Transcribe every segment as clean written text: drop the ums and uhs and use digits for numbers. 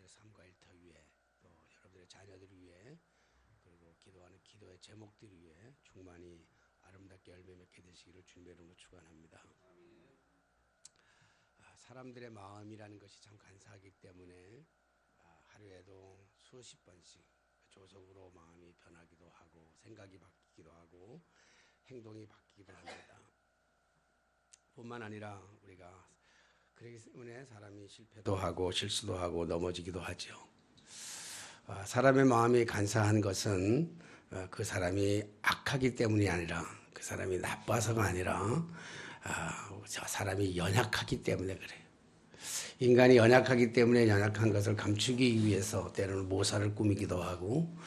삶과 일터 위에 또 여러분들의 자녀들을 위해 그리고 기도하는 기도의 제목들을 위해 충만히 아름답게 열매 맺게 되시기를 주님의 이름으로 축원합니다. 사람들의 마음이라는 것이 참 간사하기 때문에 하루에도 수십 번씩 조속으로 마음이 변하기도 하고 생각이 바뀌기도 하고 행동이 바뀌기도 합니다. 뿐만 아니라 우리가 그렇기 때문에 사람이 실패도 하고 실수도 하고 넘어지기도 하죠. 사람의 마음이 간사한 것은 그 사람이 악하기 때문이 아니라 그 사람이 나빠서가 아니라 저 사람이 연약하기 때문에 그래요. 인간이 연약하기 때문에 연약한 것을 감추기 위해서 때로는 모사를 꾸미기도 하고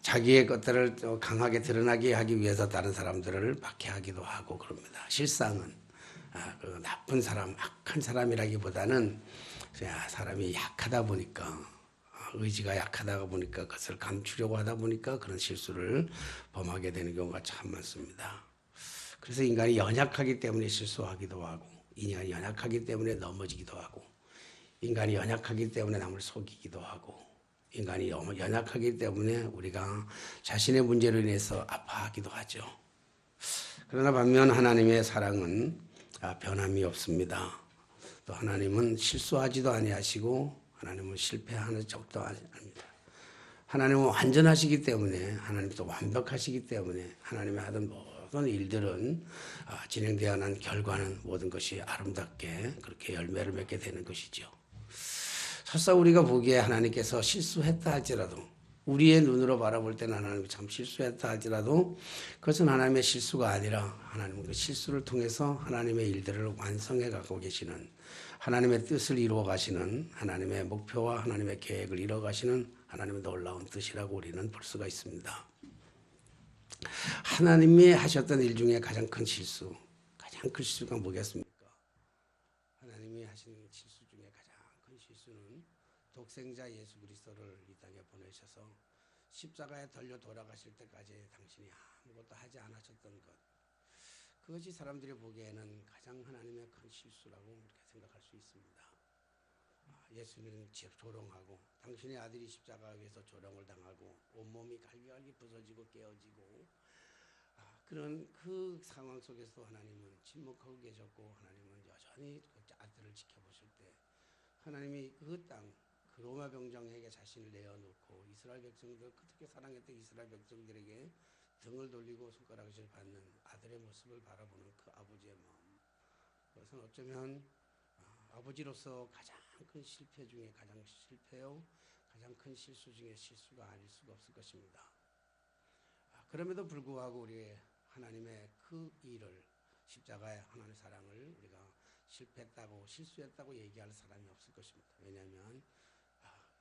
자기의 것들을 강하게 드러나게 하기 위해서 다른 사람들을 박해하기도 하고 그럽니다. 실상은 그 나쁜 사람, 악한 사람이라기보다는 사람이 약하다 보니까 의지가 약하다 보니까 그것을 감추려고 하다 보니까 그런 실수를 범하게 되는 경우가 참 많습니다. 그래서 인간이 연약하기 때문에 실수하기도 하고 인간이 연약하기 때문에 넘어지기도 하고 인간이 연약하기 때문에 남을 속이기도 하고 인간이 연약하기 때문에 우리가 자신의 문제로 인해서 아파하기도 하죠. 그러나 반면 하나님의 사랑은 변함이 없습니다. 또 하나님은 실수하지도 아니하시고 하나님은 실패하는 적도 아닙니다. 하나님은 완전하시기 때문에 하나님은 또 완벽하시기 때문에 하나님의 하던 모든 일들은 진행되어 난 결과는 모든 것이 아름답게 그렇게 열매를 맺게 되는 것이죠. 설사 우리가 보기에 하나님께서 실수했다 할지라도 우리의 눈으로 바라볼 때는 하나님이 참 실수했다 할지라도 그것은 하나님의 실수가 아니라 하나님은 그 실수를 통해서 하나님의 일들을 완성해 가고 계시는 하나님의 뜻을 이루어 가시는 하나님의 목표와 하나님의 계획을 이루어 가시는 하나님의 놀라운 뜻이라고 우리는 볼 수가 있습니다. 하나님이 하셨던 일 중에 가장 큰 실수가 뭐겠습니까? 하나님이 하신 실수 중에 가장 큰 실수는 독생자 예수 그리스도를 이 땅에 보내셔서 십자가에 달려 돌아가실 때까지 당신이 아무것도 하지 않으셨던 것, 그것이 사람들이 보기에는 가장 하나님의 큰 실수라고 이렇게 생각할 수 있습니다. 예수님은 조롱하고 당신의 아들이 십자가 위에서 조롱을 당하고 온몸이 갈기갈기 부서지고 깨어지고 그런 그 상황 속에서 하나님은 침묵하고 계셨고 하나님은 여전히 그 아들을 지켜보실 때 하나님이 그 땅, 그 로마 병정에게 자신을 내어놓고 이스라엘 백성들, 특히 사랑했던 이스라엘 백성들에게 등을 돌리고 손가락질 받는 아들의 모습을 바라보는 그 아버지의 마음, 그것은 어쩌면 아버지로서 가장 큰 실패 중에 가장 실패요 가장 큰 실수 중에 실수가 아닐 수가 없을 것입니다. 그럼에도 불구하고 우리 하나님의 그 일을 십자가의 하나님의 사랑을 우리가 실패했다고 실수했다고 얘기할 사람이 없을 것입니다. 왜냐하면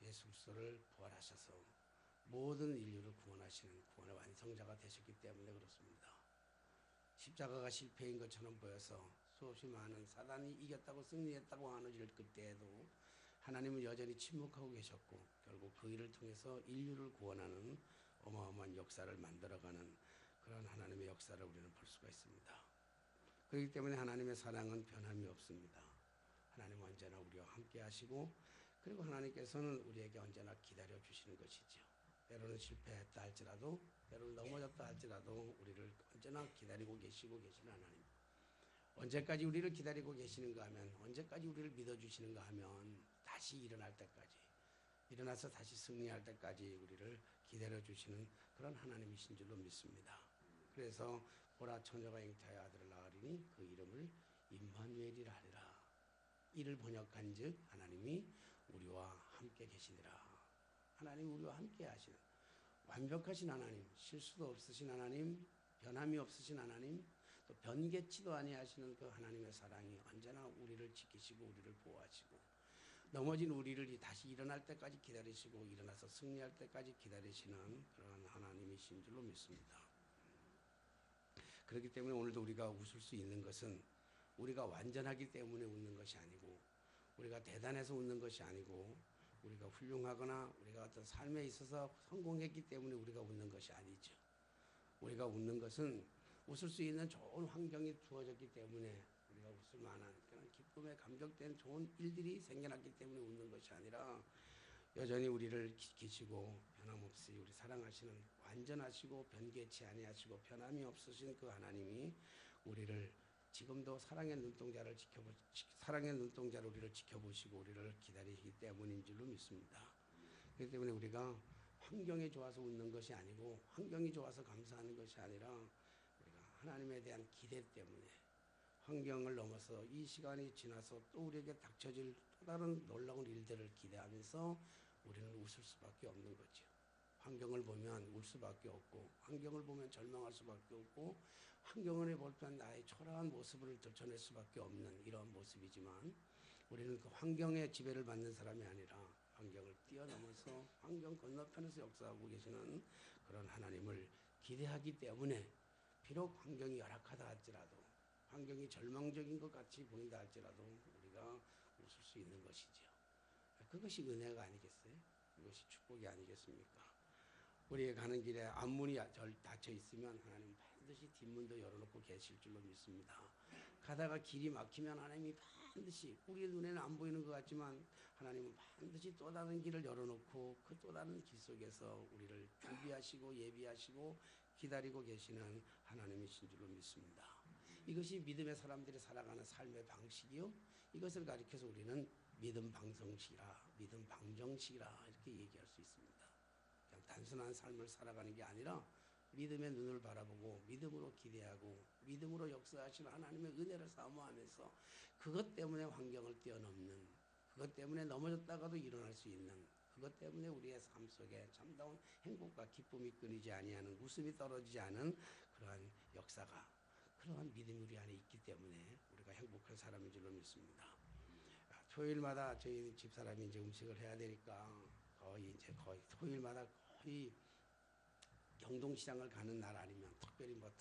예수 그리스도를 부활하셔서 모든 인류를 구원하시는 구원의 완성자가 되셨기 때문에 그렇습니다. 십자가가 실패인 것처럼 보여서 수없이 많은 사단이 이겼다고 승리했다고 하는 그때에도 하나님은 여전히 침묵하고 계셨고 결국 그 일을 통해서 인류를 구원하는 어마어마한 역사를 만들어가는 그런 하나님의 역사를 우리는 볼 수가 있습니다. 그렇기 때문에 하나님의 사랑은 변함이 없습니다. 하나님은 언제나 우리와 함께 하시고 그리고 하나님께서는 우리에게 언제나 기다려 주시는 것이죠. 때로는 실패했다 할지라도 때로는 넘어졌다 할지라도 우리를 언제나 기다리고 계시고 계시는 하나님. 언제까지 우리를 기다리고 계시는가 하면 언제까지 우리를 믿어주시는가 하면 다시 일어날 때까지 일어나서 다시 승리할 때까지 우리를 기다려주시는 그런 하나님이신 줄로 믿습니다. 그래서 보라 처녀가 잉태하여 아들을 낳으리니 그 이름을 임마누엘이라 하리라. 이를 번역한 즉 하나님이 우리와 함께 계시니라. 하나님 우리와 함께 하시는 완벽하신 하나님, 실수도 없으신 하나님, 변함이 없으신 하나님, 또 변개치도 아니하시는 그 하나님의 사랑이 언제나 우리를 지키시고 우리를 보호하시고 넘어진 우리를 다시 일어날 때까지 기다리시고 일어나서 승리할 때까지 기다리시는 그런 하나님이신 줄로 믿습니다. 그렇기 때문에 오늘도 우리가 웃을 수 있는 것은 우리가 완전하기 때문에 웃는 것이 아니고 우리가 대단해서 웃는 것이 아니고 우리가 훌륭하거나 우리가 어떤 삶에 있어서 성공했기 때문에 우리가 웃는 것이 아니죠. 우리가 웃는 것은 웃을 수 있는 좋은 환경이 주어졌기 때문에 우리가 웃을 만한 그런 기쁨에 감격된 좋은 일들이 생겨났기 때문에 웃는 것이 아니라 여전히 우리를 지키시고 변함없이 우리 사랑하시는 완전하시고 변개치 아니하시고 변함이 없으신 그 하나님이 우리를 지금도 사랑의 눈동자로 우리를 지켜보시고 우리를 기다리시기 때문인 줄로 믿습니다. 그렇기 때문에 우리가 환경이 좋아서 웃는 것이 아니고 환경이 좋아서 감사하는 것이 아니라 우리가 하나님에 대한 기대 때문에 환경을 넘어서 이 시간이 지나서 또 우리에게 닥쳐질 또 다른 놀라운 일들을 기대하면서 우리는 웃을 수밖에 없는 거죠. 환경을 보면 울 수밖에 없고 환경을 보면 절망할 수밖에 없고 환경을 볼 때 나의 초라한 모습을 들춰낼 수밖에 없는 이런 모습이지만 우리는 그 환경의 지배를 받는 사람이 아니라 환경을 뛰어넘어서 환경 건너편에서 역사하고 계시는 그런 하나님을 기대하기 때문에 비록 환경이 열악하다 할지라도 환경이 절망적인 것 같이 보인다 할지라도 우리가 웃을 수 있는 것이죠. 그것이 은혜가 아니겠어요? 그것이 축복이 아니겠습니까? 우리의 가는 길에 앞문이 닫혀 있으면 하나님 반드시 뒷문도 열어놓고 계실 줄로 믿습니다. 가다가 길이 막히면 하나님이 반드시 우리의 눈에는 안 보이는 것 같지만 하나님은 반드시 또 다른 길을 열어놓고 그 또 다른 길 속에서 우리를 준비하시고 예비하시고 기다리고 계시는 하나님이신 줄로 믿습니다. 이것이 믿음의 사람들이 살아가는 삶의 방식이요. 이것을 가리켜서 우리는 믿음 방정식이라 이렇게 얘기할 수 있습니다. 그냥 단순한 삶을 살아가는 게 아니라 믿음의 눈을 바라보고 믿음으로 기대하고 믿음으로 역사하시는 하나님의 은혜를 사모하면서 그것 때문에 환경을 뛰어넘는 그것 때문에 넘어졌다가도 일어날 수 있는 그것 때문에 우리의 삶 속에 참다운 행복과 기쁨이 끊이지 아니하는 웃음이 떨어지지 않은 그러한 역사가 그러한 믿음이 우리 안에 있기 때문에 우리가 행복한 사람인 줄로 믿습니다. 토요일마다 저희 집사람이 이제 음식을 해야 되니까 거의 토요일마다 거의 경동시장을 가는 날 아니면 특별히 뭐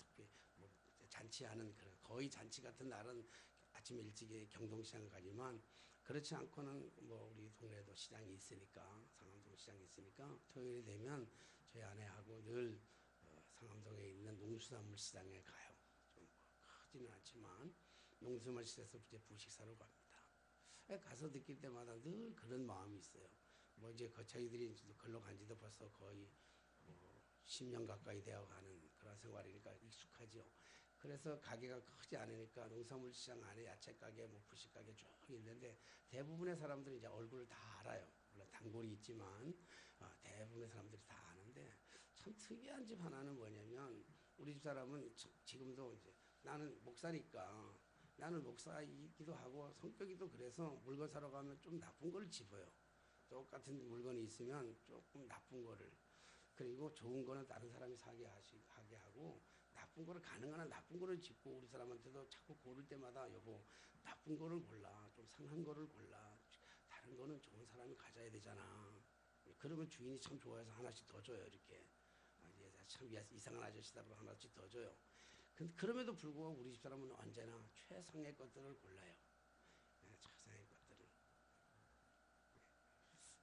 잔치하는 그런 거의 잔치 같은 날은 아침 일찍에 경동시장을 가지만 그렇지 않고는 뭐 우리 동네에도 시장이 있으니까 상암동 시장이 있으니까 토요일이 되면 저희 아내하고 늘 상암동에 있는 농수산물 시장에 가요. 좀 크지는 않지만 농수산물 시장에서 이제 부식 사러 갑니다. 가서 느낄 때마다 늘 그런 마음이 있어요. 뭐 이제 저희들이 걸로 간 지도 벌써 거의 10년 가까이 되어가는 그런 생활이니까 익숙하죠. 그래서 가게가 크지 않으니까 농산물 시장 안에 야채 가게, 뭐 부식 가게 쭉 있는데 대부분의 사람들이 이제 얼굴을 다 알아요. 물론 단골이 있지만 대부분의 사람들이 다 아는데 참 특이한 집 하나는 뭐냐면 우리 집 사람은 지금도 이제 나는 목사니까 나는 목사이기도 하고 성격이 또 그래서 물건 사러 가면 좀 나쁜 걸 집어요. 똑같은 물건이 있으면 조금 나쁜 거를 그리고 좋은 거는 다른 사람이 하게 하고 나쁜 거를 가능한 한 나쁜 거를 짚고 우리 사람한테도 자꾸 고를 때마다 여보 나쁜 거를 골라 좀 상한 거를 골라 다른 거는 좋은 사람이 가져야 되잖아. 그러면 주인이 참 좋아해서 하나씩 더 줘요. 이렇게 참 이상한 아저씨다고 하나씩 더 줘요. 그럼에도 불구하고 우리 집사람은 언제나 최상의 것들을 골라요. 최상의 것들을.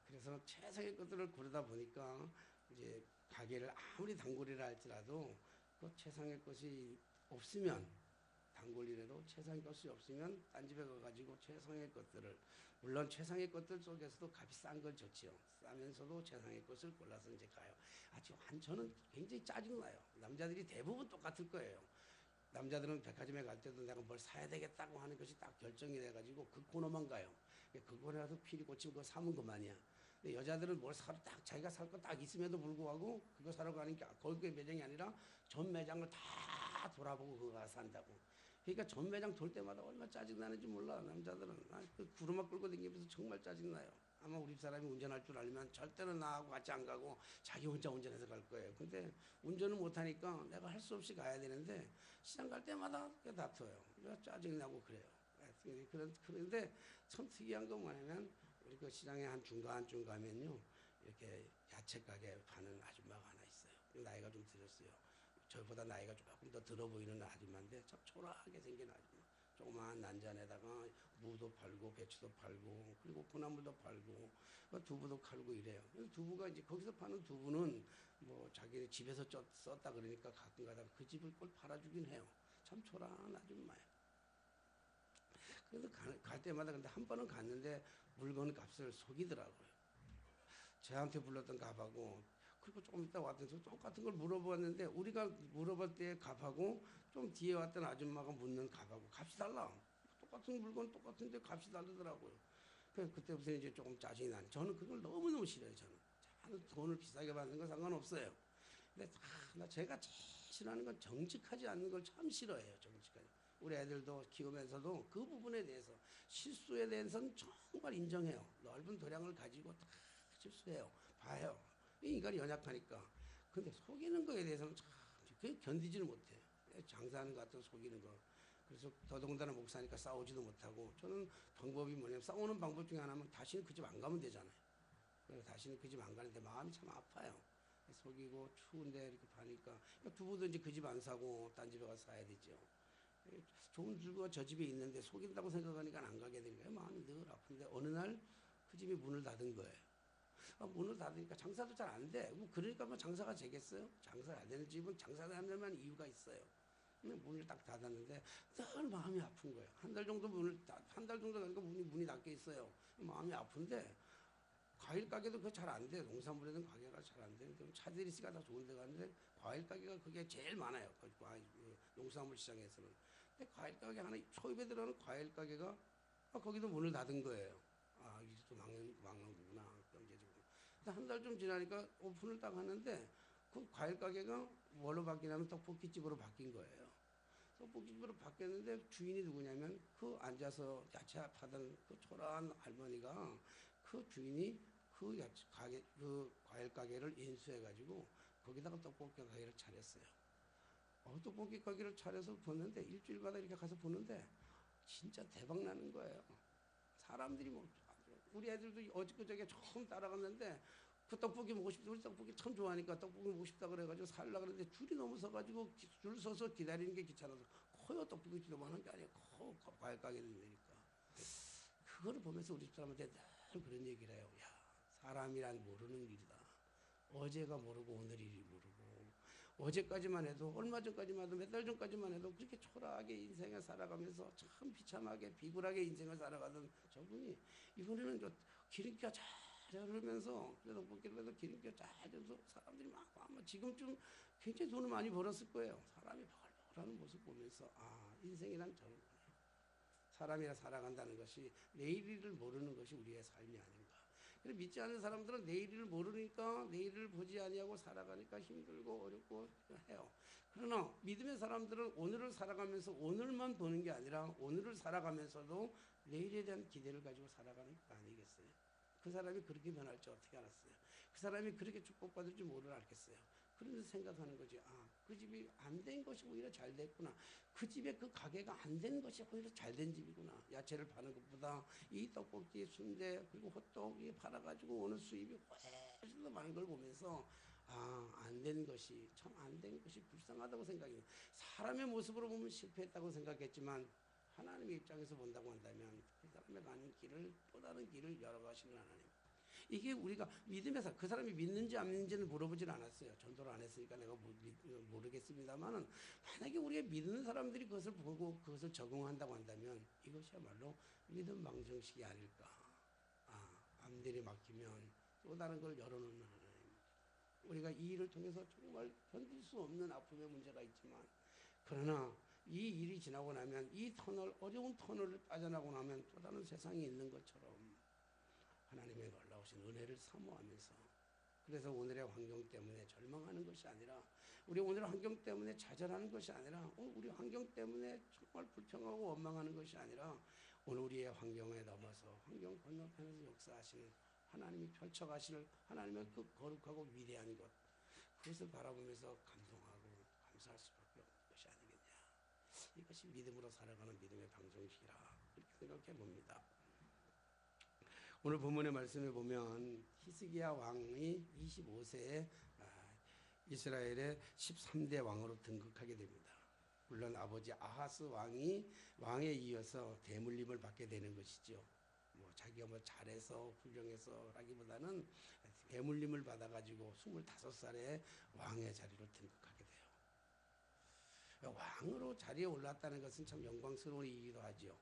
그래서 최상의 것들을 고르다 보니까 이제 가게를 아무리 단골이라 할지라도 그 최상의 것이 없으면 단골이라도 최상의 것이 없으면 딴 집에 가가지고 최상의 것들을 물론 최상의 것들 속에서도 값이 싼 걸 좋지요. 싸면서도 최상의 것을 골라서 이제 가요. 저는 굉장히 짜증나요. 남자들이 대부분 똑같을 거예요. 남자들은 백화점에 갈 때도 내가 뭘 사야 되겠다고 하는 것이 딱 결정이 돼가지고 그 코너만 가요. 그 코너에서 피리 꽂히고 그거 사면 그만이야. 근데 여자들은 뭘 사러 딱 자기가 살 거 딱 있음에도 불구하고 그거 사러 가니까 거기 매장이 아니라 전 매장을 다 돌아보고 그거 가서 산다고. 그러니까 전 매장 돌 때마다 얼마나 짜증나는지 몰라. 남자들은 그 구르마 끌고 다니면서 정말 짜증나요. 아마 우리 사람이 운전할 줄 알면 절대로 나하고 같이 안 가고 자기 혼자 운전해서 갈 거예요. 근데 운전을 못하니까 내가 할 수 없이 가야 되는데 시장 갈 때마다 다퉈요. 짜증나고 그래요. 그런데 참 특이한 건 뭐냐면 우리 그 시장의 한 중간쯤 가면요. 이렇게 야채 가게 파는 아줌마가 하나 있어요. 나이가 좀 들었어요. 저보다 나이가 조금 더 들어 보이는 아줌마인데 참 초라하게 생긴 아줌마. 조그마한 난잔에다가 무도 팔고 배추도 팔고 그리고 콩나물도 팔고 두부도 팔고 이래요. 두부가 이제 거기서 파는 두부는 뭐 자기 집에서 썼다 그러니까 가끔 가다가 그 집을 꼭 팔아주긴 해요. 참 초라한 아줌마예요. 그래서 갈 때마다 근데 한 번은 갔는데 물건 값을 속이더라고요. 저한테 불렀던 갑하고 그리고 조금 있다 왔더니 똑같은 걸 물어봤는데 우리가 물어볼 때 갑하고 좀 뒤에 왔던 아줌마가 묻는 갑하고 값이 달라. 똑같은 물건 똑같은데 값이 다르더라고요. 그래서 그때부터 이제 조금 짜증이 나는. 저는 그걸 너무너무 싫어요. 저는 돈을 비싸게 받는 건 상관없어요. 근데 제가 제일 싫어하는 건 정직하지 않는 걸 참 싫어해요. 정직하지. 우리 애들도 키우면서도 그 부분에 대해서 실수에 대해서는 정말 인정해요. 넓은 도량을 가지고 다 실수해요. 봐요. 이 인간이 연약하니까. 근데 속이는 거에 대해서는 참 그게 견디지를 못해요. 장사하는 것 같은 속이는 거. 그래서 더더군다나 목사니까 싸우지도 못하고 저는 방법이 뭐냐면 싸우는 방법 중에 하나는 다시는 그 집 안 가면 되잖아요. 그래서 다시는 그 집 안 가는데 마음이 참 아파요. 속이고 추운데 이렇게 파니까 그러니까 두부도 이제 그 집 안 사고 딴 집에 가서 사야 되죠. 좋은 주부가 저 집에 있는데 속인다고 생각하니까 안 가게 되니까 마음이 늘 아픈데 어느 날 그 집이 문을 닫은 거예요. 문을 닫으니까 장사도 잘 안 돼. 그러니까 뭐 장사가 되겠어요? 장사가 안 되는 집은 장사가 안 되면 이유가 있어요. 문을 딱 닫았는데 늘 마음이 아픈 거예요. 한 달 정도 한 달 정도 가니까 문이 닫혀 있어요. 마음이 아픈데 과일 가게도 그거 잘 안 돼. 농산물에는 가게가 잘 안 되는데 차들이스가 다 좋은 데 가는데 과일 가게가 그게 제일 많아요. 농산물 시장에서는. 근데 과일 가게 하나 초입에 들어가는 과일 가게가 거기도 문을 닫은 거예요. 이제 또 망하는구나. 경제적으로. 한 달 좀 지나니까 오픈을 딱 하는데 그 과일 가게가 뭘로 바뀌냐면 떡볶이집으로 바뀐 거예요. 떡볶이집으로 바뀌었는데 주인이 누구냐면 그 앉아서 야채 파던 그 초라한 할머니가 그 주인이 그 과일 가게를 인수해가지고 거기다가 떡볶이 가게를 차렸어요. 떡볶이 가게를 차려서 보는데 일주일마다 이렇게 가서 보는데 진짜 대박 나는 거예요. 사람들이 뭐 우리 애들도 어저께 처음 따라갔는데 그 떡볶이 먹고 싶다. 우리 떡볶이 참 좋아하니까 떡볶이 먹고 싶다 그래가지고 살라 그랬는데 줄이 너무 서가지고 줄 서서 기다리는 게 귀찮아서 커요. 떡볶이집도 하는 게 아니에요. 과일 가게를 내니까. 그거를 보면서 우리 사람한테 늘 그런 얘기를 해요. 야, 사람이란 모르는 일이다. 어제가 모르고 오늘 일이 모르고 어제까지만 해도 얼마 전까지만 해도 몇 달 전까지만 해도 그렇게 초라하게 인생을 살아가면서 참 비참하게 비굴하게 인생을 살아가던 저분이 이번에는 기름기가 잘 흐르면서 그래도 먹기라도 기름기가 잘 져서 사람들이 막 아마 지금쯤 굉장히 돈을 많이 벌었을 거예요. 사람이 버글버글하는 모습 보면서 인생이란 저런 거예요. 사람이라 살아간다는 것이 내일을 모르는 것이 우리의 삶이 아닌가. 그래서 믿지 않는 사람들은 내일을 모르니까 내일을 보지 아니하고 살아가니까 힘들고 어렵고 해요. 그러나 믿음의 사람들은 오늘을 살아가면서 오늘만 보는 게 아니라 오늘을 살아가면서도 내일에 대한 기대를 가지고 살아가는 거 아니겠어요? 그 사람이 그렇게 변할 줄 어떻게 알았어요? 그 사람이 그렇게 축복받을 줄 모르 알겠어요? 그러면서 생각하는 거지. 그 집이 안 된 것이 오히려 잘 됐구나. 그 집에 그 가게가 안 된 것이 오히려 잘 된 집이구나. 야채를 파는 것보다 이 떡볶이, 순대, 그리고 호떡이 팔아가지고 오는 수입이 훨씬 더 많은 걸 보면서 안 된 것이, 참 안 된 것이 불쌍하다고 생각해요. 사람의 모습으로 보면 실패했다고 생각했지만 하나님의 입장에서 본다고 한다면 그 사람의 가는 길을 또 다른 길을 열어가시는 하나님. 이게 우리가 믿음에서 그 사람이 믿는지 안 믿는지는 물어보질 않았어요. 전도를 안 했으니까 내가 모르겠습니다만은 만약에 우리가 믿는 사람들이 그것을 보고 그것을 적용한다고 한다면 이것이야말로 믿음 방정식이 아닐까. 암들이 막히면 또 다른 걸 열어놓는 하나님. 우리가 이 일을 통해서 정말 견딜 수 없는 아픔의 문제가 있지만 그러나 이 일이 지나고 나면 이 어려운 터널을 빠져나고 나면 또 다른 세상이 있는 것처럼 하나님의 놀라우신 은혜를 사모하면서 그래서 오늘의 환경 때문에 절망하는 것이 아니라 우리 오늘의 환경 때문에 좌절하는 것이 아니라 우리 환경 때문에 정말 불평하고 원망하는 것이 아니라 오늘 우리의 환경에 넘어서 환경 건너편에서 역사하시는 하나님이 펼쳐가실 하나님의 그 거룩하고 위대한 것 그것을 바라보면서 감동하고 감사할 수밖에 없는 것이 아니겠냐. 이것이 믿음으로 살아가는 믿음의 방정식이라 그렇게 생각해 봅니다. 오늘 본문의 말씀에 보면 히스기야 왕이 25세에 이스라엘의 13대 왕으로 등극하게 됩니다. 물론 아버지 아하스 왕에 이어서 대물림을 받게 되는 것이죠. 자기가 잘해서 훌륭해서 라기보다는 대물림을 받아가지고 25살에 왕의 자리로 등극하게 돼요. 왕으로 자리에 올랐다는 것은 참 영광스러운 일이기도 하죠.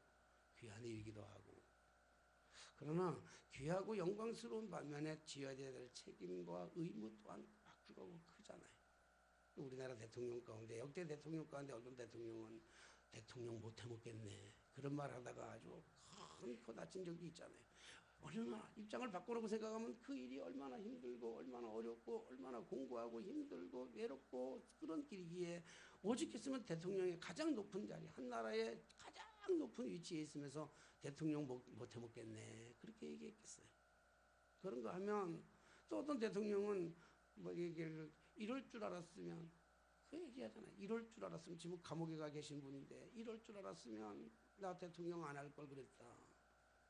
귀한 일이기도 하고. 그러나 귀하고 영광스러운 반면에 지어야 될 책임과 의무 또한 박주가고 크잖아요. 우리나라 대통령 가운데 역대 대통령 가운데 어떤 대통령은 대통령 못 해먹겠네 그런 말 하다가 아주 큰 코 다친 적이 있잖아요. 얼마나 입장을 바꾸라고 생각하면 그 일이 얼마나 힘들고 얼마나 어렵고 얼마나 공부하고 힘들고 외롭고 그런 길이기에 오직 했으면 대통령의 가장 높은 자리 한 나라의 가장 높은 위치에 있으면서 대통령 못 해먹겠네 그렇게 얘기했겠어요. 그런 거 하면 또 어떤 대통령은 뭐 얘기를 이럴 줄 알았으면 그 얘기하잖아요. 이럴 줄 알았으면 지금 감옥에 가 계신 분인데 이럴 줄 알았으면 나 대통령 안 할 걸 그랬다.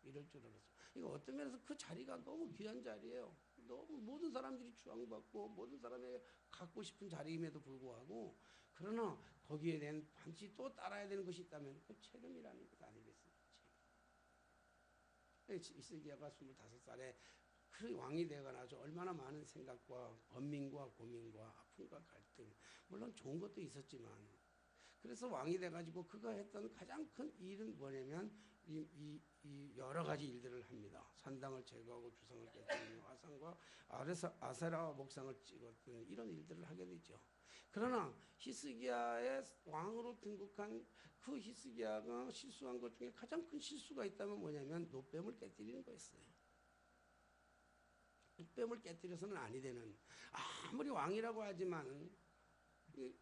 이럴 줄 알았어. 이거 어떤 면에서 그 자리가 너무 귀한 자리예요. 너무 모든 사람들이 추앙받고 모든 사람이 갖고 싶은 자리임에도 불구하고 그러나 거기에 대한 반드시 또 따라야 되는 것이 있다면 그 책임이라는 것 아니겠습니까? 히스기야가 25살에 그 왕이 되고 나서 얼마나 많은 생각과 번민과 고민과 아픔과 갈등 물론 좋은 것도 있었지만 그래서 왕이 돼가지고 그가 했던 가장 큰 일은 뭐냐면 이 여러 가지 일들을 합니다. 산당을 제거하고 주상을 깨뜨리며 아상과 아세라 목상을 찍었던 이런 일들을 하게 되죠. 그러나 히스기야의 왕으로 등극한 그 히스기야가 실수한 것 중에 가장 큰 실수가 있다면 뭐냐면 노뱀을 깨뜨리는 거였어요. 노뱀을 깨뜨려서는 아니 되는 아무리 왕이라고 하지만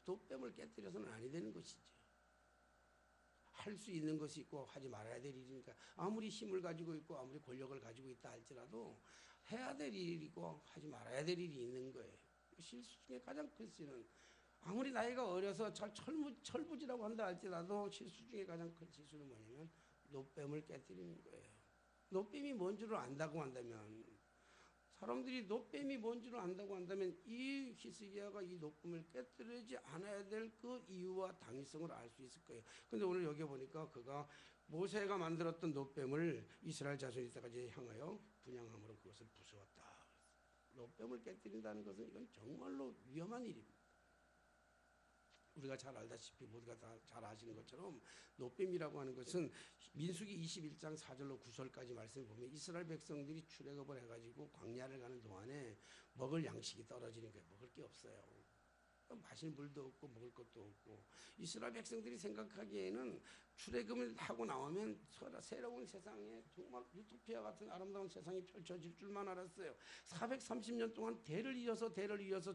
노뱀을 깨뜨려서는 아니 되는 것이죠. 할 수 있는 것이 있고 하지 말아야 될 일이니까 아무리 힘을 가지고 있고 아무리 권력을 가지고 있다 할지라도 해야 될 일이고 하지 말아야 될 일이 있는 거예요. 실수 중에 가장 큰 실수는 아무리 나이가 어려서 철부지라고 한다 할지라도 실수 중에 가장 큰 실수는 뭐냐면 노뱀을 깨뜨리는 거예요. 노뱀이 뭔 줄을 안다고 한다면 사람들이 노뱀이 뭔 줄을 안다고 한다면 이 히스기야가 이 노뱀을 깨뜨리지 않아야 될 그 이유와 당위성을 알 수 있을 거예요. 근데 오늘 여기 보니까 그가 모세가 만들었던 노뱀을 이스라엘 자손이때까지 향하여 분향함으로 그것을 부수었다. 노뱀을 깨뜨린다는 것은 이건 정말로 위험한 일입니다. 우리가 잘 알다시피 모두가 다 잘 아시는 것처럼 노뱀이라고 하는 것은 민수기 21장 4절로 9절까지 말씀을 보면 이스라엘 백성들이 출애굽을 해가지고 광야를 가는 동안에 먹을 양식이 떨어지는 거예요. 먹을 게 없어요. 마실 물도 없고 먹을 것도 없고 이스라엘 백성들이 생각하기에는 출애굽을 하고 나오면 새로운 세상에 정말 유토피아 같은 아름다운 세상이 펼쳐질 줄만 알았어요. 430년 동안 대를 이어서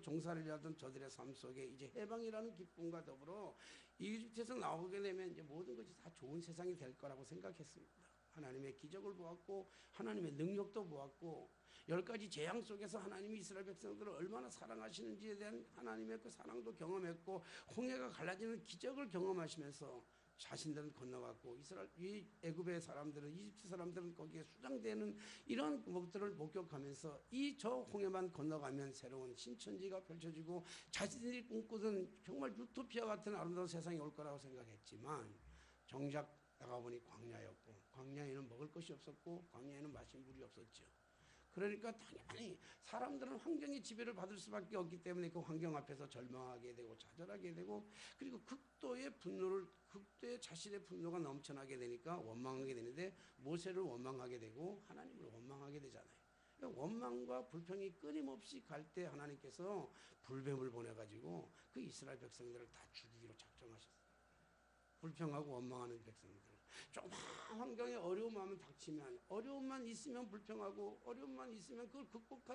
종살이를 하던 저들의 삶 속에 이제 해방이라는 기쁨과 더불어 이집트에서 나오게 되면 이제 모든 것이 다 좋은 세상이 될 거라고 생각했습니다. 하나님의 기적을 보았고 하나님의 능력도 보았고 10가지 재앙 속에서 하나님이 이스라엘 백성들을 얼마나 사랑하시는지에 대한 하나님의 그 사랑도 경험했고 홍해가 갈라지는 기적을 경험하시면서 자신들은 건너갔고 이 애굽의 사람들은 이집트 사람들은 거기에 수장되는 이런 것들을 목격하면서 이 저 홍해만 건너가면 새로운 신천지가 펼쳐지고 자신들이 꿈꾸던 정말 유토피아 같은 아름다운 세상이 올 거라고 생각했지만 정작 나가보니 광야였고 광야에는 먹을 것이 없었고 광야에는 마실 물이 없었죠. 그러니까 당연히 사람들은 환경의 지배를 받을 수밖에 없기 때문에 그 환경 앞에서 절망하게 되고 좌절하게 되고 그리고 극도의 자신의 분노가 넘쳐나게 되니까 원망하게 되는데 모세를 원망하게 되고 하나님을 원망하게 되잖아요. 그러니까 원망과 불평이 끊임없이 갈 때 하나님께서 불뱀을 보내가지고 그 이스라엘 백성들을 다 죽이기로 작정하셨어요. 불평하고 원망하는 백성들. 조그만 환경에 어려움만 닥치면 어려움만 있으면 불평하고 어려움만 있으면 그걸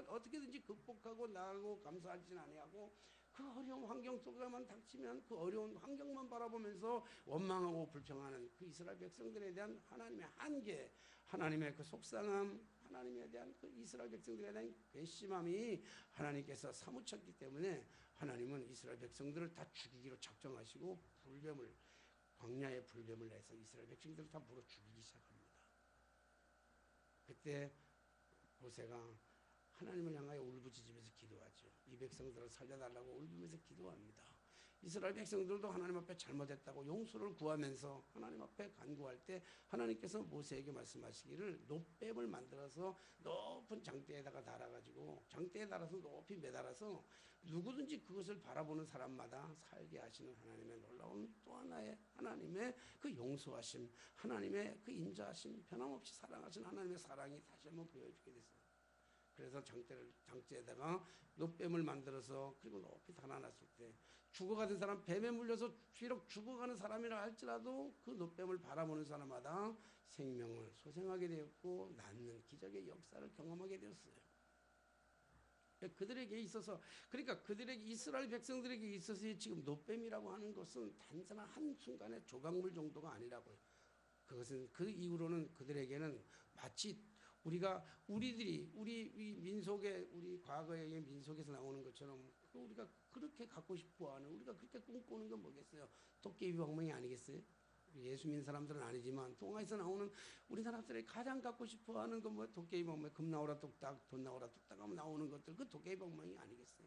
어떻게든지 극복하고 나아가고 감사하지는 아니하고 그 어려운 환경 속에만 닥치면 그 어려운 환경만 바라보면서 원망하고 불평하는 그 이스라엘 백성들에 대한 하나님의 한계, 하나님의 그 속상함, 하나님에 대한 그 이스라엘 백성들에 대한 괘씸함이 하나님께서 사무쳤기 때문에 하나님은 이스라엘 백성들을 다 죽이기로 작정하시고 광야의 불뱀을 내서 이스라엘 백성들을 다 물어 죽이기 시작합니다. 그때 모세가 하나님을 향하여 울부짖으면서 기도하죠. 이 백성들을 살려달라고 울부짖으면서 기도합니다. 이스라엘 백성들도 하나님 앞에 잘못했다고 용서를 구하면서 하나님 앞에 간구할 때 하나님께서 모세에게 말씀하시기를 노뱀을 만들어서 높은 장대에다가 달아가지고 장대에 달아서 높이 매달아서 누구든지 그것을 바라보는 사람마다 살게 하시는 하나님의 놀라운 또 하나의 하나님의 그 용서하심, 하나님의 그 인자하심, 변함없이 사랑하신 하나님의 사랑이 다시 한번 보여주게 됐어요. 그래서 장대에다가 놋뱀을 만들어서 그리고 높이 달아놨을 때 죽어가는 사람, 뱀에 물려서 비록 죽어가는 사람이라 할지라도 그 놋뱀을 바라보는 사람마다 생명을 소생하게 되었고 낫는 기적의 역사를 경험하게 되었어요. 그들에게 있어서, 그러니까 그들에게, 이스라엘 백성들에게 있어서 지금 놋뱀이라고 하는 것은 단순한 한순간의 조각물 정도가 아니라고요. 그것은 그 이후로는 그들에게는 마치 우리들이 우리 민속의, 우리 과거의 민속에서 나오는 것처럼 우리가 그렇게 갖고 싶어하는, 우리가 그렇게 꿈꾸는 건 뭐겠어요? 도깨비 방망이 아니겠어요? 예수 믿는 사람들은 아니지만 동화에서 나오는 우리 사람들이 가장 갖고 싶어하는 건 뭐 도깨비 방망이, 금 나오라 뚝딱, 돈 나오라 뚝딱 하면 나오는 것들, 그 도깨비 방망이 아니겠어요?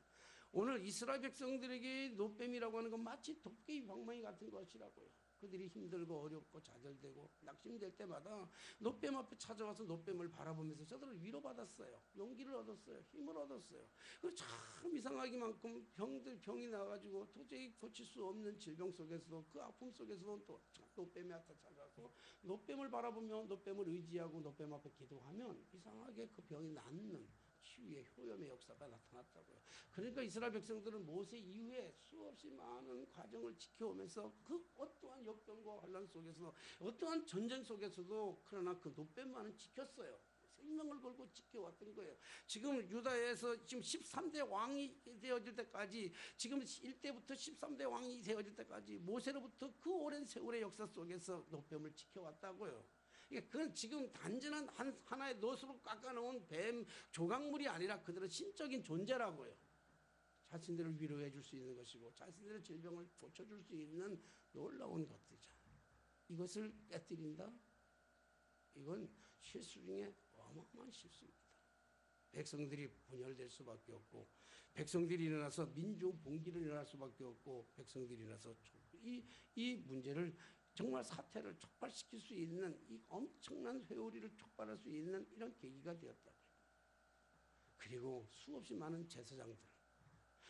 오늘 이스라엘 백성들에게 놋뱀이라고 하는 건 마치 도깨비 방망이 같은 것이라고요. 그들이 힘들고 어렵고 좌절되고 낙심될 때마다 놋뱀 앞에 찾아와서 놋뱀을 바라보면서 저들을 위로받았어요. 용기를 얻었어요. 힘을 얻었어요. 그리고 참 이상하기만큼 병이 나가지고 도저히 고칠 수 없는 질병 속에서도, 그 아픔 속에서도 또 놋뱀이 앞에 찾아와서 놋뱀을 바라보며 놋뱀을 의지하고 놋뱀 앞에 기도하면 이상하게 그 병이 낫는 치유의 효염의 역사가 나타났다고요. 그러니까 이스라엘 백성들은 모세 이후에 수없이 많은 과정을 지켜오면서 그 어떠한 역병과 환란 속에서, 어떠한 전쟁 속에서도 그러나 그 놋뱀만은 지켰어요. 생명을 걸고 지켜왔던 거예요. 지금 유다에서 지금 13대 왕이 되어질 때까지, 지금 1대부터 13대 왕이 되어질 때까지 모세로부터 그 오랜 세월의 역사 속에서 놋뱀을 지켜왔다고요. 그건 지금 단순한 하나의 놋으로 깎아놓은 뱀 조각물이 아니라 그들은 신적인 존재라고요. 자신들을 위로해 줄 수 있는 것이고 자신들의 질병을 고쳐줄 수 있는 놀라운 것들이죠. 이것을 깨뜨린다? 이건 실수 중에 어마어마한 실수입니다. 백성들이 분열될 수밖에 없고, 백성들이 일어나서 민족 봉기를 일어날 수밖에 없고, 백성들이 일어나서 이 문제를 정말 사태를 촉발시킬 수 있는, 이 엄청난 회오리를 촉발할 수 있는 이런 계기가 되었다고요. 그리고 수없이 많은 제사장들,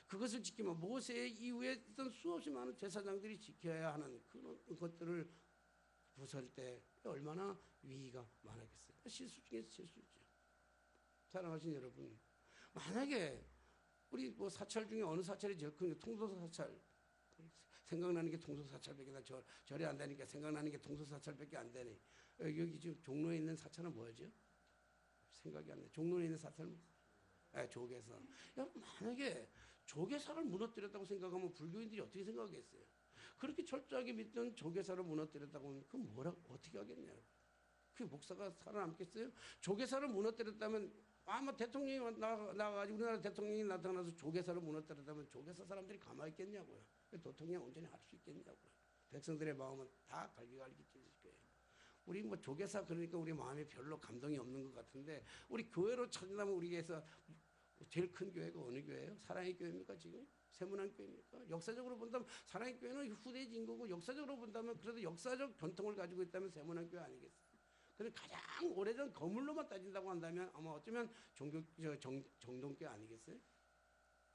그것을 지키면 모세 이후에 있던 수없이 많은 제사장들이 지켜야 하는 그런 것들을 부설 때 얼마나 위기가 많았겠어요. 실수 중에 실수죠. 사랑하신 여러분, 만약에 우리 뭐 사찰 중에 어느 사찰이 제일 큰 게 통도사 사찰, 생각나는 게 통도사찰밖에, 나 절에 안 되니까 생각나는 게 통도사찰밖에 안 되네. 여기 지금 종로에 있는 사찰은 뭐죠? 생각이 안 나. 종로에 있는 사찰은 조계사. 만약에 조계사를 무너뜨렸다고 생각하면 불교인들이 어떻게 생각하겠어요? 그렇게 철저하게 믿던 조계사를 무너뜨렸다고 하면 그 어떻게 하겠냐고. 그 목사가 살아남겠어요? 조계사를 무너뜨렸다면, 아마 대통령이 나가가지고, 우리나라 대통령이 나타나서 조계사를 무너뜨렸다면 조계사 사람들이 가만히 있겠냐고요. 대통령 온전히 할 수 있겠냐고요. 백성들의 마음은 다 갈기갈기해질 거예요. 우리 뭐 조계사 그러니까 우리 마음에 별로 감동이 없는 것 같은데, 우리 교회로 찾는다면 우리에서 제일 큰 교회가 어느 교회예요? 사랑의 교회입니까 지금? 세문안 교회입니까? 역사적으로 본다면 사랑의 교회는 후대해진 거고, 역사적으로 본다면 그래도 역사적 전통을 가지고 있다면 세문안 교회 아니겠어요? 근데 가장 오래전 거물로만 따진다고 한다면 아마 어쩌면 정동교회 아니겠어요?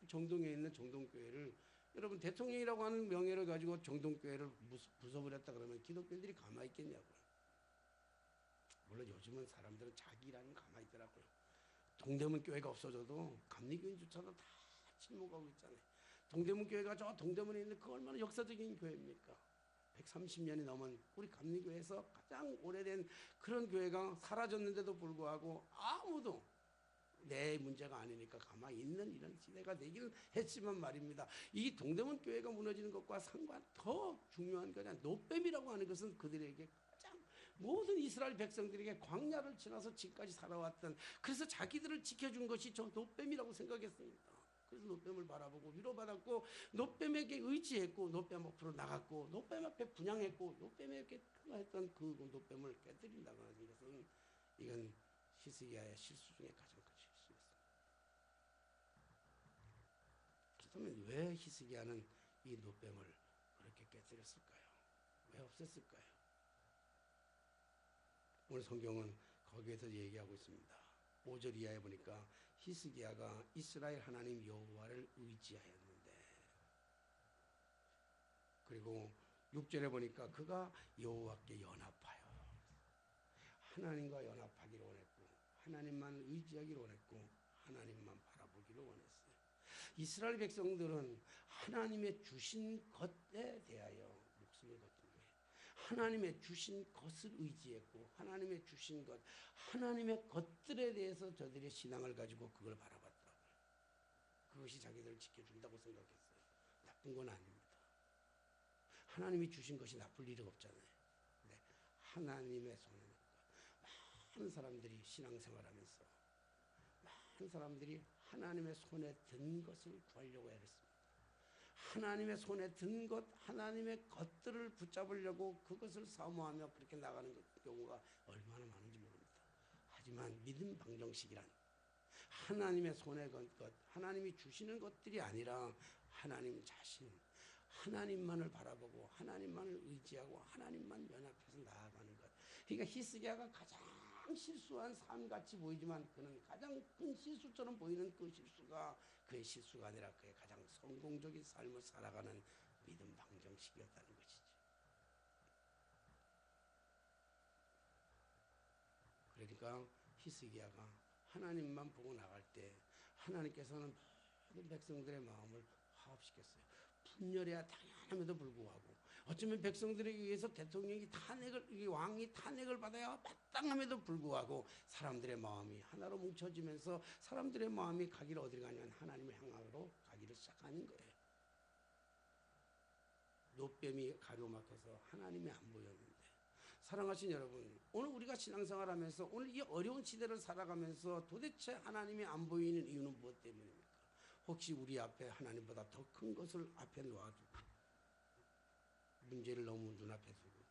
정동에 있는 정동교회를, 여러분 대통령이라고 하는 명예를 가지고 정동교회를 부숴버렸다 그러면 기독교인들이 가만히 있겠냐고요. 물론 요즘은 사람들은 자기 일하면 가만히 있더라고요. 동대문 교회가 없어져도 감리교인조차도 다 침묵하고 있잖아요. 동대문 교회가 저 동대문에 있는 그 얼마나 역사적인 교회입니까? 130년이 넘은 우리 감리교회에서 가장 오래된 그런 교회가 사라졌는데도 불구하고 아무도 내 문제가 아니니까 가만히 있는 이런 시대가 되기는 했지만 말입니다. 이 동대문 교회가 무너지는 것과 더 중요한 거냐, 놋뱀이라고 하는 것은 그들에게 가장, 모든 이스라엘 백성들에게 광야를 지나서 지금까지 살아왔던, 그래서 자기들을 지켜준 것이 저 놋뱀이라고 생각했습니다. 그래서 놋뱀을 바라보고 위로받았고, 놋뱀에게 의지했고, 놋뱀 앞으로 나갔고, 놋뱀 앞에 분양했고, 놋뱀에게 했던 그 놋뱀을 깨뜨린다고 하는 것은, 이건 히스기야의 실수 중에 가장 큰 실수였습니다. 그렇다면 왜 히스기야는 이 놋뱀을 그렇게 깨뜨렸을까요? 왜 없앴을까요? 오늘 성경은 거기에서 얘기하고 있습니다. 5절 이하에 보니까 히스기야가 이스라엘 하나님 여호와를 의지하였는데, 그리고 6절에 보니까 그가 여호와께 연합하여 하나님과 연합하기를 원했고, 하나님만 의지하기를 원했고, 하나님만 바라보기를 원했어요. 이스라엘 백성들은 하나님의 주신 것에 대하여 목숨을 거둔 거예요. 하나님의 주신 것을 의지했고, 하나님의 주신 것, 하나님의 것들에 대해서 저들의 신앙을 가지고 그걸 바라봤더라고요. 그것이 자기들을 지켜준다고 생각했어요. 나쁜 건 아닙니다. 하나님이 주신 것이 나쁠 일이 없잖아요. 네, 하나님의 손에 넣은 것. 많은 사람들이 신앙생활하면서 많은 사람들이 하나님의 손에 든 것을 구하려고 애랬습니다. 하나님의 손에 든 것, 하나님의 것들을 붙잡으려고 그것을 사모하며 그렇게 나가는 경우가 얼마나 많은지 모릅니다. 하지만 믿음 방정식이란 하나님의 손에 건 것, 하나님이 주시는 것들이 아니라 하나님 자신, 하나님만을 바라보고 하나님만을 의지하고 하나님만 연합해서 나아가는 것. 그러니까 히스기야가 가장 실수한 삶같이 보이지만 그는 가장 큰 실수처럼 보이는 그 실수가 그의 실수가 아니라 그의 가장 성공적인 삶을 살아가는 믿음 방정식이었다는 것이죠. 그러니까 히스기야가 하나님만 보고 나갈 때 하나님께서는 모든 백성들의 마음을 화합시켰어요. 분열해야 당연함에도 불구하고, 어쩌면 백성들에게 의해서 대통령이 왕이 탄핵을 받아야 마땅함에도 불구하고 사람들의 마음이 하나로 뭉쳐지면서 사람들의 마음이 가기를 어디로 가냐면 하나님을 향하로 가기를 시작하는 거예요. 노뱀이 가로막혀서 하나님이 안 보였는데, 사랑하신 여러분, 오늘 우리가 신앙생활하면서 오늘 이 어려운 시대를 살아가면서 도대체 하나님이 안 보이는 이유는 무엇 때문입니까? 혹시 우리 앞에 하나님보다 더 큰 것을 앞에 놓아두고 문제를 너무 눈앞에 두고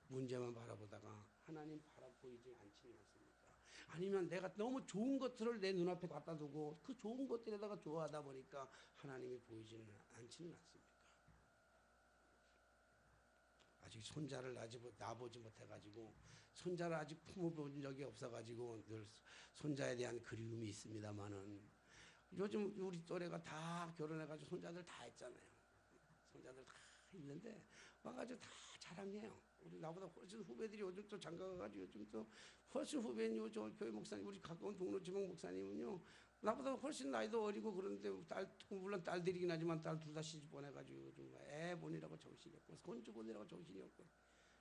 문제만 바라보다가 하나님 바라보이지 않지는 않습니까? 아니면 내가 너무 좋은 것들을 내 눈앞에 갖다 두고 그 좋은 것들에다가 좋아하다 보니까 하나님이 보이지는 않지는 않습니까? 아직 손자를 낳아보지 못해가지고, 손자를 아직 품어본 적이 없어가지고 늘 손자에 대한 그리움이 있습니다만은, 요즘 우리 또래가 다 결혼해가지고 손자들 다 했잖아요. 손자들 다 있는데 와가지고 다 자랑해요. 우리 나보다 훨씬 후배들이 요즘 또 장가가가지고 요즘 또 훨씬 후배는 저 교회 목사님, 우리 가까운 동료 지방 목사님은요, 나보다 훨씬 나이도 어리고 그런데 물론 딸들이긴 하지만 딸 둘 다 시집 보내가지고 요즘 애 보내라고 정신이 없고 손주 보내라고 정신이 없고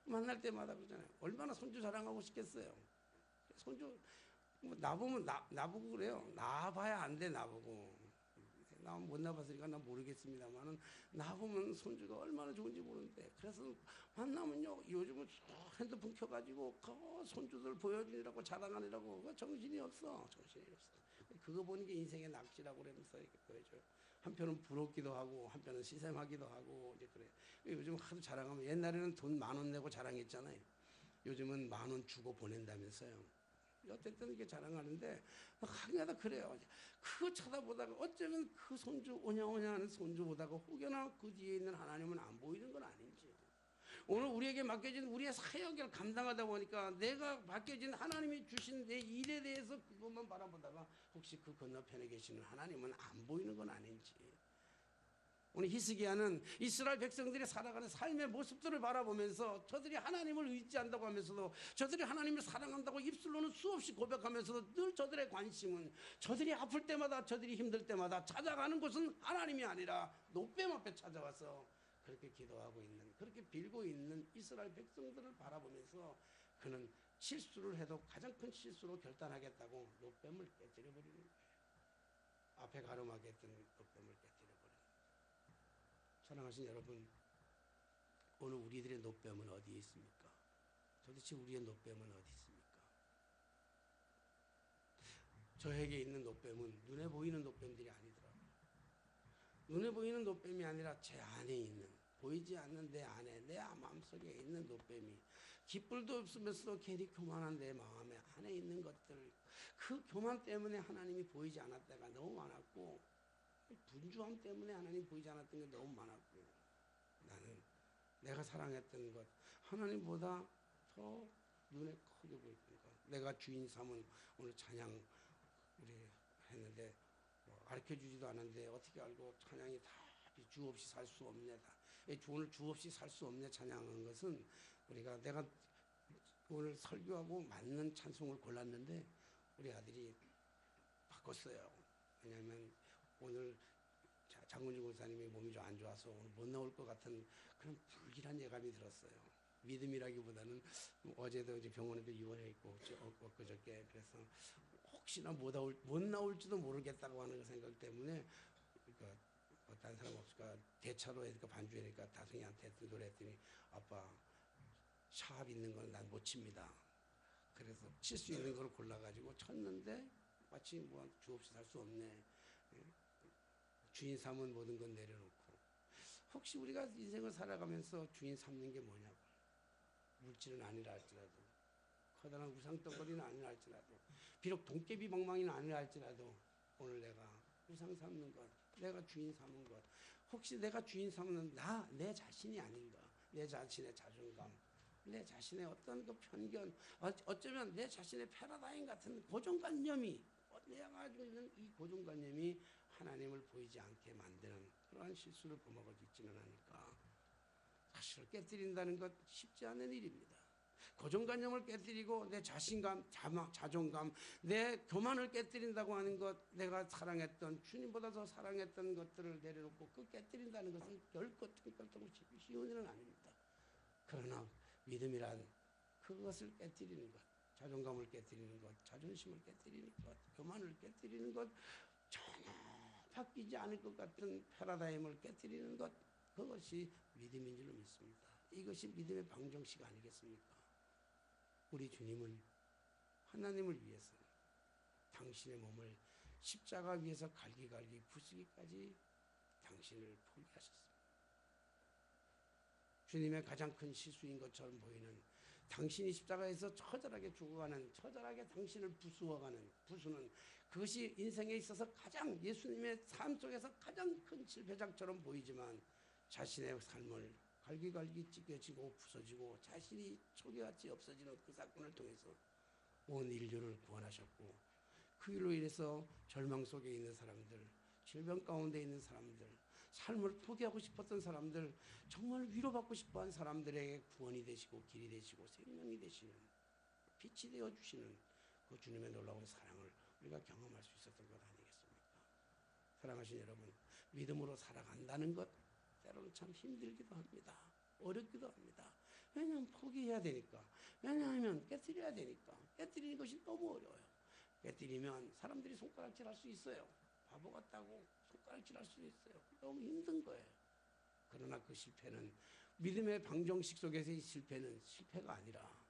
만날 때마다 그러잖아요. 얼마나 손주 자랑하고 싶겠어요. 손주 나보면 나보고 그래요. 나봐야 안 돼. 나보고 나 못 나봤으니까 난 모르겠습니다만은 나보면 손주가 얼마나 좋은지 모르는데, 그래서 만나면요 요즘은 핸드폰 켜가지고 그 손주들 보여주느라고 자랑하느라고 정신이 없어. 그거 보는 게 인생의 낚시라고 그러면서 이렇게 보여줘요. 한편은 부럽기도 하고 한편은 시샘하기도 하고 이제 그래. 요즘 하도 자랑하면, 옛날에는 돈 10,000원 내고 자랑했잖아요. 요즘은 10,000원 주고 보낸다면서요. 어쨌든 이게 자랑하는데 하기마다 그래요. 그거 쳐다보다가 어쩌면 그 손주 오냐오냐 하는 손주 보다가 혹여나 그 뒤에 있는 하나님은 안 보이는 건 아닌지. 오늘 우리에게 맡겨진 우리의 사역을 감당하다 보니까 내가 맡겨진 하나님이 주신 내 일에 대해서 그것만 바라보다가 혹시 그 건너편에 계시는 하나님은 안 보이는 건 아닌지. 오늘 히스기야는 이스라엘 백성들이 살아가는 삶의 모습들을 바라보면서 저들이 하나님을 의지한다고 하면서도, 저들이 하나님을 사랑한다고 입술로는 수없이 고백하면서도 늘 저들의 관심은 저들이 아플 때마다, 저들이 힘들 때마다 찾아가는 곳은 하나님이 아니라 노뱀 앞에 찾아와서 그렇게 기도하고 있는, 그렇게 빌고 있는 이스라엘 백성들을 바라보면서 그는 실수를 해도 가장 큰 실수로 결단하겠다고 노뱀을 깨뜨려 버리는 거예요. 앞에 가로막혔던 노뱀을 깨뜨려 버리는 거예요. 사랑하신 여러분, 오늘 우리들의 노뱀은 어디에 있습니까? 도대체 우리의 노뱀은 어디 있습니까? 저에게 있는 노뱀은 눈에 보이는 노뱀들이 아니더라고요. 눈에 보이는 노뱀이 아니라 제 안에 있는, 보이지 않는 내 안에, 내 마음속에 있는 노뱀이, 깃불도 없으면서도 괜히 교만한 내 마음에 안에 있는 것들, 그 교만 때문에 하나님이 보이지 않았을 때가 너무 많았고, 분주함 때문에 하나님 보이지 않았던 게 너무 많았고요. 나는 내가 사랑했던 것, 하나님보다 더 눈에 크게 보였던 것, 내가 주인 삼은 오늘 찬양 우리 했는데 뭐 가르쳐주지도 않았는데 어떻게 알고 찬양이 다 주 없이 살 수 없네. 오늘 주 없이 살 수 없네 찬양한 것은 내가 오늘 설교하고 맞는 찬송을 골랐는데 우리 아들이 바꿨어요. 왜냐하면 오늘 장군주 권사님이 몸이 좀 안 좋아서 오늘 못 나올 것 같은 그런 불길한 예감이 들었어요. 믿음이라기보다는 어제도 이제 병원에도 입원해 있고 엊그저께 그래서 혹시나 못 나올지도 모르겠다고 하는 생각 때문에 그러니까 다른 사람 없을까 대차로 해니까 반주해니까 다성이한테 노래했더니 아빠 샵 있는 건 난 못 칩니다. 그래서 칠 수 있는 걸 골라가지고 쳤는데 마치 뭐 주 없이 살 수 없네. 주인 삼은 모든 건 내려놓고 혹시 우리가 인생을 살아가면서 주인 삼는 게 뭐냐고. 물질은 아니라 할지라도 커다란 우상덩어리는 아니라 할지라도 비록 돈깨비 방망이는 아니라 할지라도 오늘 내가 우상 삼는 것, 내가 주인 삼은 것, 혹시 내가 주인 삼는 내 자신이 아닌가, 내 자신의 자존감, 내 자신의 어떤 그 편견, 어쩌면 내 자신의 패러다임 같은 고정관념이 내가 가지고 있는 이 고정관념이 하나님을 보이지 않게 만드는 그러한 실수를 범하고 있지는 않을까. 사실을 깨뜨린다는 것 쉽지 않은 일입니다. 고정관념을 깨뜨리고 내 자신감, 자존감, 내 교만을 깨뜨린다고 하는 것, 내가 사랑했던 주님보다 더 사랑했던 것들을 내려놓고 그 깨뜨린다는 것은 결코 뜬끌뜬끌 쉬운 일은 아닙니다. 그러나 믿음이란 그것을 깨뜨리는 것, 자존감을 깨뜨리는 것, 자존심을 깨뜨리는 것, 교만을 깨뜨리는 것, 전혀 바뀌지 않을 것 같은 패러다임을 깨뜨리는 것, 그것이 믿음인 줄로 믿습니다. 이것이 믿음의 방정식 아니겠습니까? 우리 주님은 하나님을 위해서 당신의 몸을 십자가 위에서 갈기갈기 부수기까지 당신을 포기하셨습니다. 주님의 가장 큰 실수인 것처럼 보이는 당신이 십자가에서 처절하게 죽어가는, 처절하게 당신을 부수는 그것이 인생에 있어서 가장 예수님의 삶 속에서 가장 큰 실패작처럼 보이지만 자신의 삶을 갈기갈기 찢겨지고 부서지고 자신이 초기같이 없어지는 그 사건을 통해서 온 인류를 구원하셨고 그 일로 인해서 절망 속에 있는 사람들, 질병 가운데 있는 사람들, 삶을 포기하고 싶었던 사람들, 정말 위로받고 싶어한 사람들에게 구원이 되시고 길이 되시고 생명이 되시는 빛이 되어주시는 그 주님의 놀라운 사랑을 우리가 경험할 수 있었던 것 아니겠습니까? 사랑하신 여러분, 믿음으로 살아간다는 것 때로는 참 힘들기도 합니다. 어렵기도 합니다. 왜냐하면 포기해야 되니까. 왜냐하면 깨뜨려야 되니까. 깨뜨리는 것이 너무 어려워요. 깨뜨리면 사람들이 손가락질 할 수 있어요. 바보 같다고 손가락질 할 수 있어요. 너무 힘든 거예요. 그러나 그 실패는 믿음의 방정식 속에서의 실패는 실패가 아니라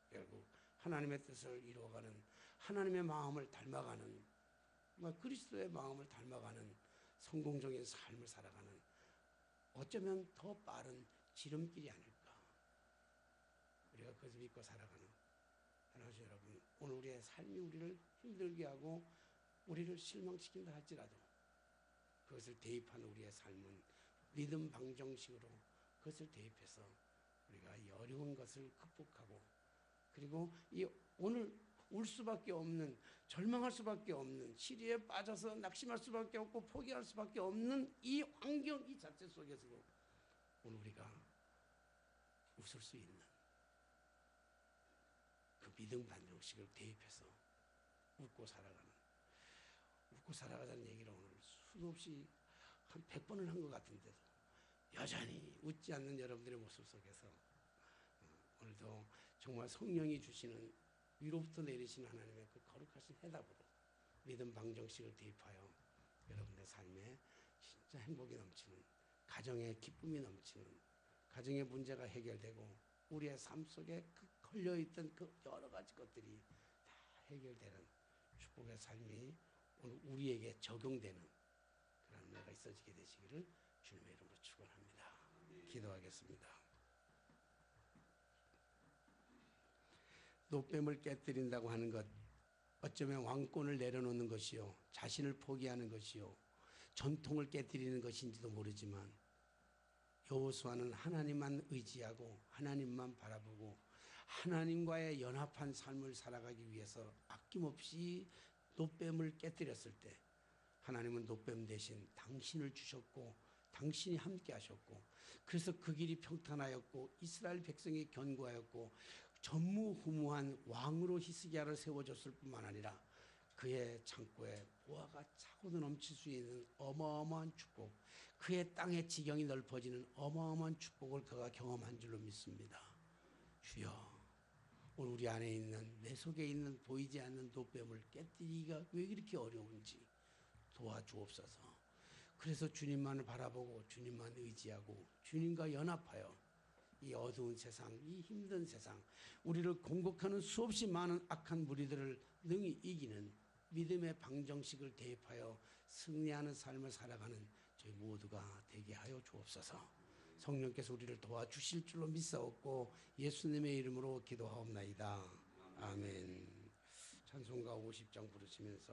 결국 하나님의 뜻을 이루어가는 하나님의 마음을 닮아가는 그리스도의 마음을 닮아가는 성공적인 삶을 살아가는 어쩌면 더 빠른 지름길이 아닐까. 우리가 그것을 믿고 살아가는 하나님 여러분, 오늘 우리의 삶이 우리를 힘들게 하고 우리를 실망시킨다 할지라도 그것을 대입하는 우리의 삶은 믿음 방정식으로 그것을 대입해서 우리가 이 어려운 것을 극복하고 그리고 이 오늘 울 수밖에 없는, 절망할 수밖에 없는, 시리에 빠져서 낙심할 수밖에 없고 포기할 수밖에 없는 이 환경, 이 자체 속에서도 오늘 우리가 웃을 수 있는 그 믿음 방정식을 대입해서 웃고 살아가자는 얘기를 오늘 수도 없이 한 100번을 한 것 같은데도 여전히 웃지 않는 여러분들의 모습 속에서 오늘도 정말 성령이 주시는 위로부터 내리신 하나님의 그 거룩하신 해답으로 믿음 방정식을 대입하여 여러분의 삶에 진짜 행복이 넘치는, 가정에 기쁨이 넘치는, 가정의 문제가 해결되고 우리의 삶 속에 그 걸려있던 그 여러 가지 것들이 다 해결되는 축복의 삶이 오늘 우리에게 적용되는 그런 은혜가 있어지게 되시기를 주님의 이름으로 축원합니다. 기도하겠습니다. 노뱀을 깨뜨린다고 하는 것, 어쩌면 왕권을 내려놓는 것이요, 자신을 포기하는 것이요, 전통을 깨뜨리는 것인지도 모르지만 여호수아는 하나님만 의지하고 하나님만 바라보고 하나님과의 연합한 삶을 살아가기 위해서 아낌없이 노뱀을 깨뜨렸을 때 하나님은 노뱀 대신 당신을 주셨고 당신이 함께 하셨고, 그래서 그 길이 평탄하였고 이스라엘 백성이 견고하였고 전무후무한 왕으로 히스기야를 세워줬을 뿐만 아니라 그의 창고에 보화가 차고도 넘칠 수 있는 어마어마한 축복, 그의 땅의 지경이 넓어지는 어마어마한 축복을 그가 경험한 줄로 믿습니다. 주여, 오늘 우리 안에 있는, 내 속에 있는 보이지 않는 노뱀을 깨뜨리기가 왜 이렇게 어려운지 도와주옵소서. 그래서 주님만을 바라보고 주님만 의지하고 주님과 연합하여 이 어두운 세상, 이 힘든 세상, 우리를 공격하는 수없이 많은 악한 무리들을 능히 이기는 믿음의 방정식을 대입하여 승리하는 삶을 살아가는 저희 모두가 되게 하여 주옵소서. 성령께서 우리를 도와주실 줄로 믿사옵고 예수님의 이름으로 기도하옵나이다. 아멘. 찬송가 50장 부르시면서